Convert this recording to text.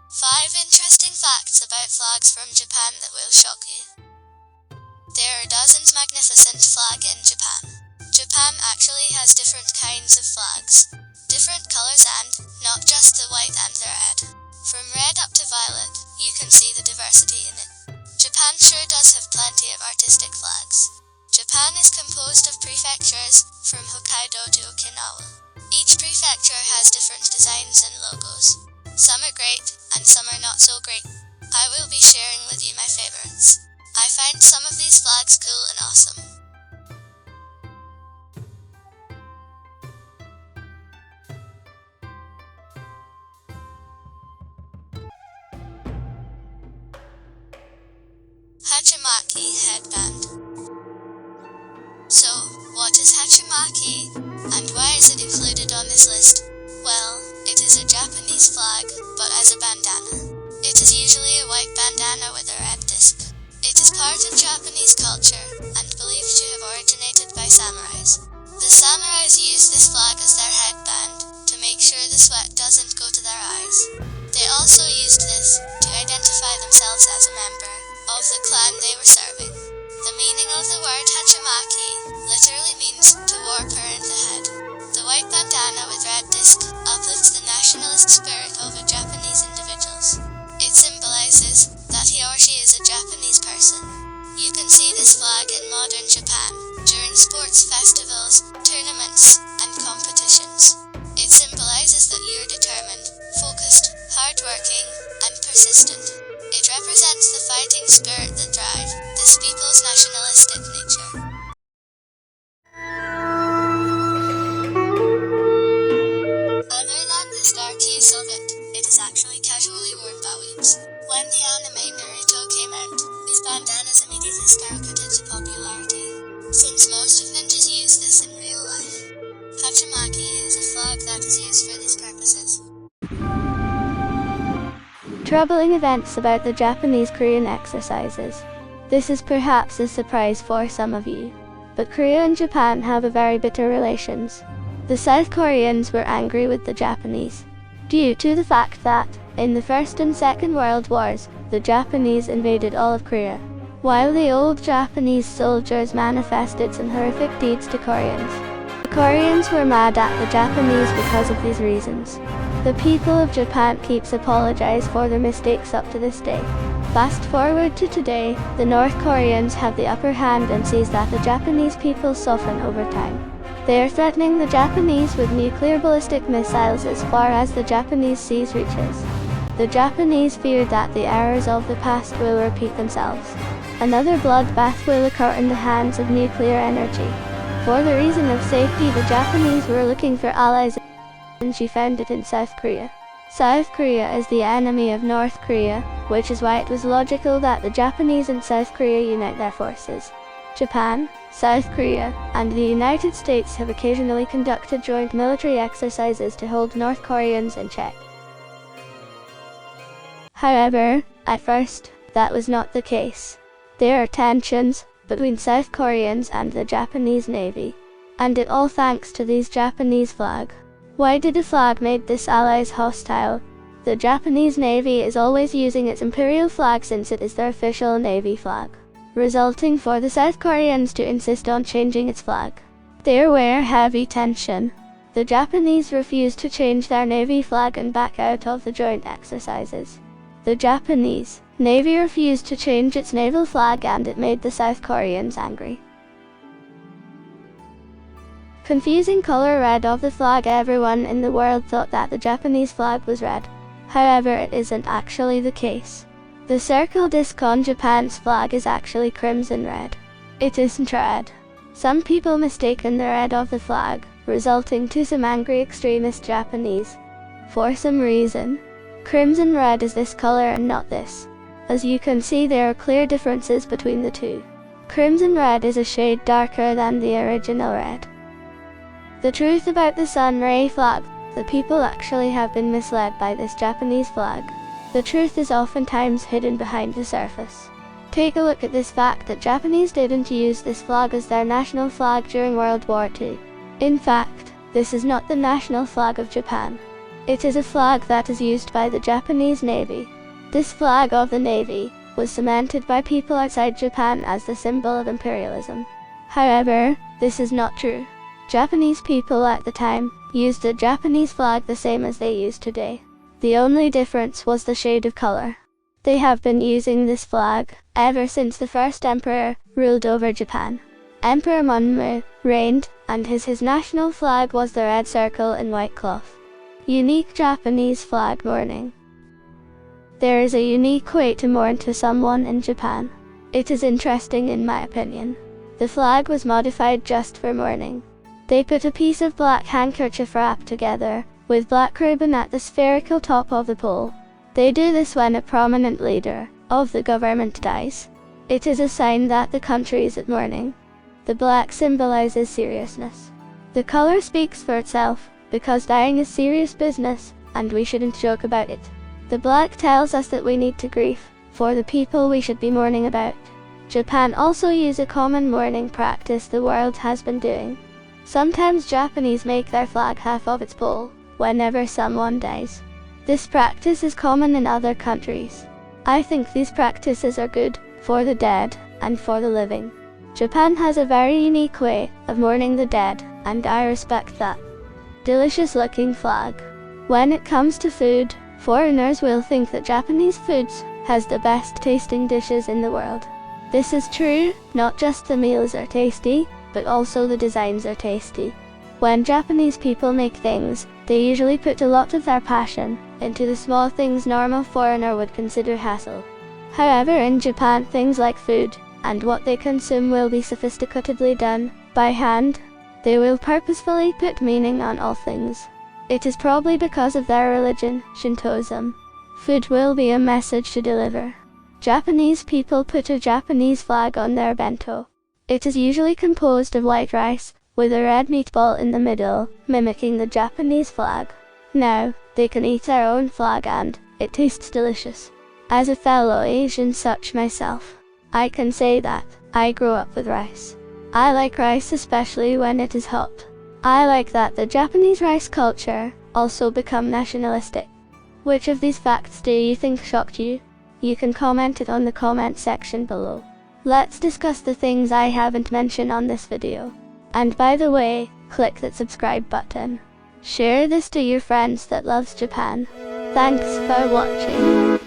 5 interesting facts about flags from Japan that will shock you. There are dozens magnificent flags in Japan. Japan actually has different kinds of flags, different colors and not just the white and the red. From red up to violet, you can see the diversity in it. Japan sure does have plenty of artistic flags. Japan is composed of prefectures, from Hokkaido to Okinawa. Each prefecture has different designs and logos. Some are great, and some are not so great. I will be sharing with you my favorites. I find some of these flags cool and awesome. Hachimaki headband. So, what is hachimaki, and why is it included on this list? Well, it is a Japanese flag, but as a bandana. It is usually a white bandana with a red disc. It is part of Japanese culture, and believed to have originated by samurais. The samurais used this flag as their headband, to make sure the sweat doesn't go to their eyes. They also used this, to identify themselves as a member of the clan they were serving. The meaning of the word hachimaki literally means to warp around the head. The white bandana with red disc uplifts the nationalist spirit of the Japanese individuals. It symbolizes that he or she is a Japanese person. You can see this flag in modern Japan during sports festivals, tournaments, and competitions. It symbolizes that you're determined, focused, hardworking, and persistent. It represents the fighting spirit that drives this people's nationalistic nature. Other than the stark use of it, it is actually casually worn by weebs. When the anime Naruto came out, these bandanas immediately skyrocketed to popularity, since most of ninjas use this in real life. Hachimaki is a flag that is used for these purposes. Troubling events about the Japanese-Korean exercises. This is perhaps a surprise for some of you, but Korea and Japan have a very bitter relations. The South Koreans were angry with the Japanese, due to the fact that, in the First and Second World Wars, the Japanese invaded all of Korea, while the old Japanese soldiers manifested some horrific deeds to Koreans. The Koreans were mad at the Japanese because of these reasons. The people of Japan keeps apologize for their mistakes up to this day. Fast forward to today, the North Koreans have the upper hand and sees that the Japanese people soften over time. They are threatening the Japanese with nuclear ballistic missiles as far as the Japanese seas reaches. The Japanese fear that the errors of the past will repeat themselves. Another bloodbath will occur in the hands of nuclear energy. For the reason of safety, the Japanese were looking for allies, and she found it in South Korea. South Korea is the enemy of North Korea, which is why it was logical that the Japanese and South Korea unite their forces. Japan, South Korea, and the United States have occasionally conducted joint military exercises to hold North Koreans in check. However, at first, that was not the case. There are tensions between South Koreans and the Japanese Navy, and it all thanks to these Japanese flag. Why did the flag make this allies hostile? The Japanese Navy is always using its imperial flag since it is their official Navy flag, resulting for the South Koreans to insist on changing its flag. There were heavy tension. The Japanese refused to change their Navy flag and back out of the joint exercises. The Japanese Navy refused to change its naval flag and it made the South Koreans angry. Confusing color red of the flag. Everyone in the world thought that the Japanese flag was red. However, it isn't actually the case. The circle disc on Japan's flag is actually crimson red. It isn't red. Some people mistaken the red of the flag, resulting to some angry extremist Japanese. For some reason, crimson red is this color and not this. As you can see, there are clear differences between the two. Crimson red is a shade darker than the original red. The truth about the sun ray flag. The people actually have been misled by this Japanese flag. The truth is oftentimes hidden behind the surface. Take a look at this fact that Japanese didn't use this flag as their national flag during World War II. In fact, this is not the national flag of Japan. It is a flag that is used by the Japanese Navy. This flag of the Navy was cemented by people outside Japan as the symbol of imperialism. However, this is not true. Japanese people at the time used the Japanese flag the same as they use today. The only difference was the shade of color. They have been using this flag ever since the first emperor ruled over Japan. Emperor Monmu reigned, and his national flag was the red circle in white cloth. Unique Japanese flag mourning. There is a unique way to mourn to someone in Japan. It is interesting in my opinion. The flag was modified just for mourning. They put a piece of black handkerchief wrapped together with black ribbon at the spherical top of the pole. They do this when a prominent leader of the government dies. It is a sign that the country is at mourning. The black symbolizes seriousness. The color speaks for itself, because dying is serious business, and we shouldn't joke about it. The black tells us that we need to grieve for the people we should be mourning about. Japan also uses a common mourning practice the world has been doing. Sometimes Japanese make their flag half of its pole whenever someone dies. This practice is common in other countries. I think these practices are good for the dead and for the living. Japan has a very unique way of mourning the dead, and I respect that. Delicious looking flag. When it comes to food, foreigners will think that Japanese foods has the best tasting dishes in the world. This is true, not just the meals are tasty, but also the designs are tasty. When Japanese people make things, they usually put a lot of their passion into the small things normal foreigner would consider hassle. However, in Japan, things like food and what they consume will be sophisticatedly done by hand. They will purposefully put meaning on all things. It is probably because of their religion, Shintoism. Food will be a message to deliver. Japanese people put a Japanese flag on their bento. It is usually composed of white rice, with a red meatball in the middle, mimicking the Japanese flag. Now, they can eat their own flag and it tastes delicious. As a fellow Asian such myself, I can say that I grew up with rice. I like rice especially when it is hot. I like that the Japanese rice culture also become nationalistic. Which of these facts do you think shocked you? You can comment it on the comment section below. Let's discuss the things I haven't mentioned on this video. And by the way, click that subscribe button. Share this to your friends that loves Japan. Thanks for watching.